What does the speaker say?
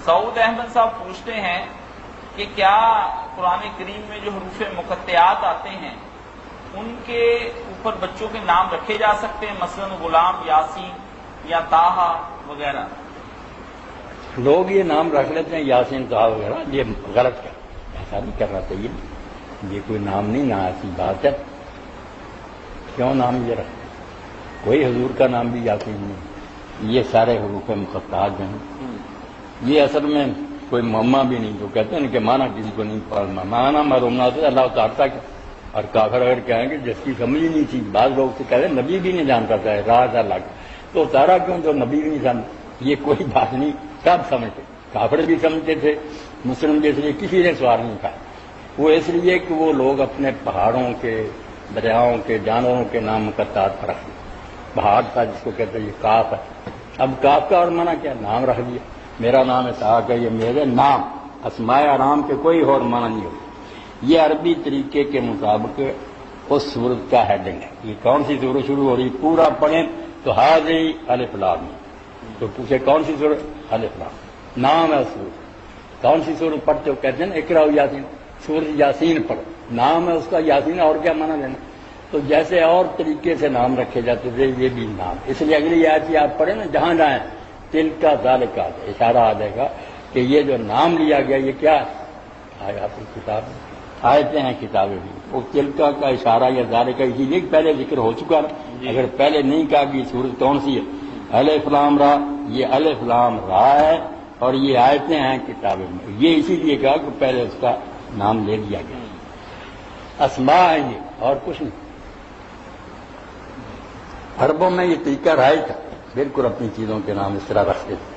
سعود احمد صاحب پوچھتے ہیں کہ کیا قرآن کریم میں جو حروف مقطعات آتے ہیں ان کے اوپر بچوں کے نام رکھے جا سکتے ہیں، مثلا غلام، یاسین یا طٰہٰ وغیرہ؟ لوگ یہ نام رکھ لیتے ہیں یاسین طٰہٰ وغیرہ، یہ غلط ہے، ایسا نہیں کرنا چاہیے، یہ کوئی نام نہیں، نہ ایسی بات ہے، کیوں نام یہ رکھتے ہیں؟ کوئی حضور کا نام بھی یاسین نہیں، یہ سارے حروف مقطعات جو ہیں یہ اصل میں کوئی مما بھی نہیں، جو کہتے ہیں کہ مانا کسی کو نہیں پڑھنا، مانا مرمنا سے اللہ اتارتا کیا، اور کافر اگر کہیں کہ جس کی سمجھ ہی نہیں تھی، بعض لوگ سے کہتے ہیں نبی بھی نہیں جانتا تھا راز اللہ کا، تو اتارا کیوں جو نبی بھی نہیں جانتا؟ یہ کوئی بات نہیں، سب سمجھتے، کافر بھی سمجھتے تھے، مسلم بھی، اس لیے کسی نے سوال نہیں کہا، وہ اس لیے کہ وہ لوگ اپنے پہاڑوں کے، دریاؤں کے، جانوروں کے نام مقطعات پر رکھتے، پہاڑ تھا جس کو کہتے ہیں یہ کاف ہے، اب کاف کا اور معنی کیا؟ نام رکھ دیا، میرا نام اسحاق ہے، یہ میرے نام، اسماء آرام کے کوئی اور معنی نہیں ہوتا، یہ عربی طریقے کے مطابق اس سورت کا ہیڈنگ ہے، یہ کون سی سورت شروع ہو رہی، پورا پڑھیں تو حاضی الف لام، تو پوچھے کون سی سورت؟ الف لام، نام ہے سورت، کون سی سورت پڑھتے ہو؟ کہتے ہیں اقرا یاسین، سورت یاسین پڑھو، نام ہے اس کا یاسین، اور کیا معنی لینا؟ تو جیسے اور طریقے سے نام رکھے جاتے تھے یہ بھی نام، اس لیے اگلی آیت آپ پڑھیں نا، جہاں جائیں تل کا ذالک کا اشارہ آ جائے گا کہ یہ جو نام لیا گیا یہ کیا ہے؟ آیات کتاب، آیتیں ہیں کتابیں بھی، وہ تلکا کا اشارہ یا ذالک کا، اسی لیے پہلے ذکر ہو چکا نا، اگر پہلے نہیں کہا کہ یہ سورت کون سی ہے، الف لام را، یہ الف لام را ہے اور یہ آیتیں ہیں کتابیں میں، یہ اسی لیے کہا کہ پہلے اس کا نام لے لیا گیا، اسماء ہے یہ اور کچھ نہیں۔ عربوں میں یہ طریقہ رائج تھا، بالکل اپنی چیزوں کے نام اس طرح رکھتے تھے۔